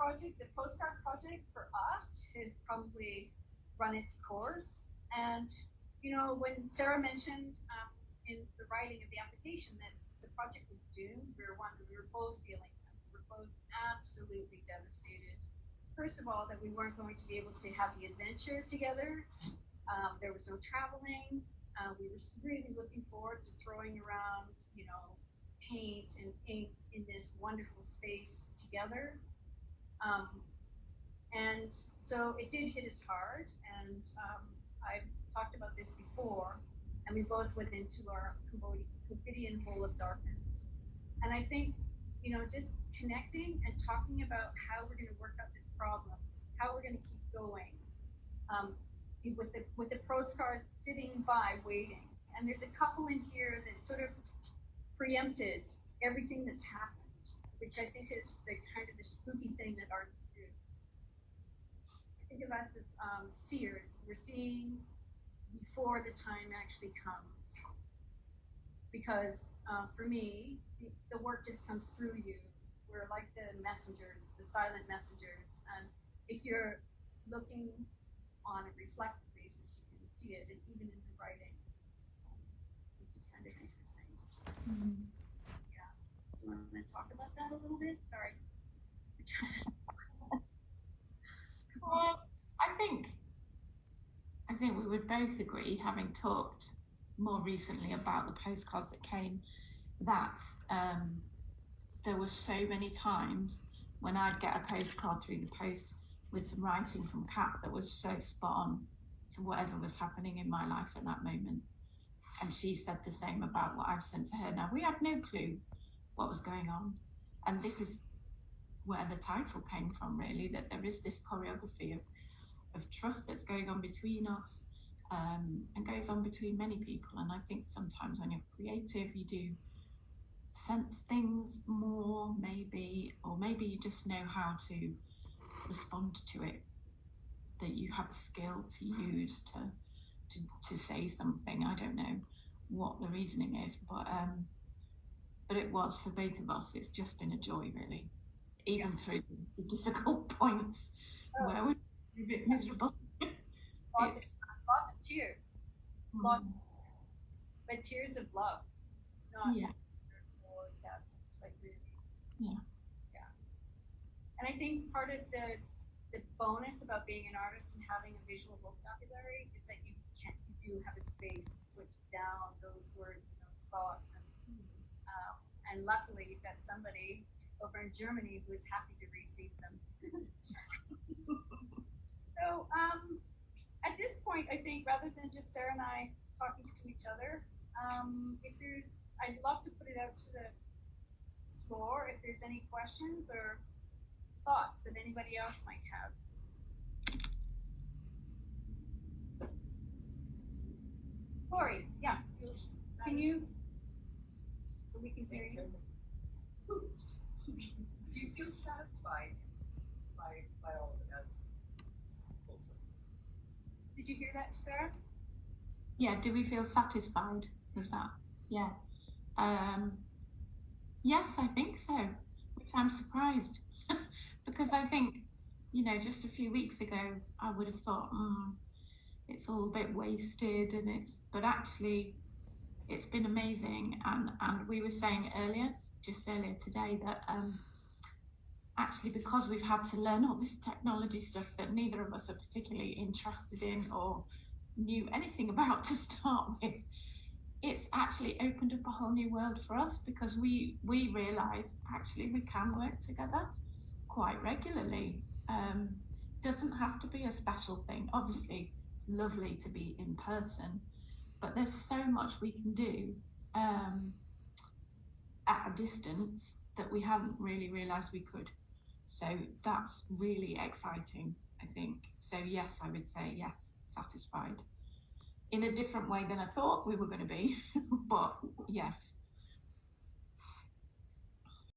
project, the postcard project for us has probably run its course. And, you know, when Sarah mentioned in the writing of the application that the project was doomed, we were both feeling that. We were both absolutely devastated. First of all, that we weren't going to be able to have the adventure together. There was no traveling. We were really looking forward to throwing around, you know, paint and ink in this wonderful space together. Um, and so it did hit us hard. And I've talked about this before, and we both went into our Cambodian hole of darkness. And I think, you know, just connecting and talking about how we're going to work out this problem, how we're going to keep going, with the postcards sitting by waiting. And there's a couple in here that sort of preempted everything that's happened, which I think is the kind of the spooky thing that artists do. I think of us as seers. We're seeing before the time actually comes. Because for me, the work just comes through you. We're like the messengers, the silent messengers. And if you're looking on a reflective basis, you can see it, and even in the writing, which is kind of interesting. Mm-hmm. Yeah. Do you want to talk about that a little bit? Sorry. I think we would both agree, having talked more recently about the postcards that came, that there were so many times when I'd get a postcard through the post with some writing from Kat that was so spot on to whatever was happening in my life at that moment. And she said the same about what I've sent to her. Now, we had no clue what was going on. And this is where the title came from, really, that there is this choreography of trust that's going on between us, and goes on between many people. And I think sometimes when you're creative, you do sense things more, maybe, or maybe you just know how to respond to it, that you have a skill to use to say something. I don't know what the reasoning is, but it was for both of us. It's just been a joy, really, even through the difficult points where we're a bit miserable. Lots of tears, lots of tears, but tears of love, not or sadness, like really. Yeah. And I think part of the bonus about being an artist and having a visual vocabulary is that you do have a space to put down those words and those thoughts, and luckily you've got somebody over in Germany who is happy to receive them. So at this point, I think rather than just Sarah and I talking to each other, I'd love to put it out to the floor if there's any questions or thoughts that anybody else might have. Lori, yeah, can you, so we can hear you. Do you feel satisfied by all of it as also? Did you hear that, Sarah? Yeah, do we feel satisfied? Was that? Yeah. Yes, I think so, which I'm surprised because I think, you know, just a few weeks ago, I would have thought, it's all a bit wasted, but actually it's been amazing. And we were saying just earlier today, that actually, because we've had to learn all this technology stuff that neither of us are particularly interested in or knew anything about to start with, it's actually opened up a whole new world for us, because we realise actually we can work together quite regularly. Doesn't have to be a special thing. Obviously, lovely to be in person, but there's so much we can do at a distance that we hadn't really realised we could. So that's really exciting, I think. So yes, I would say yes, satisfied. In a different way than I thought we were going to be, but yes.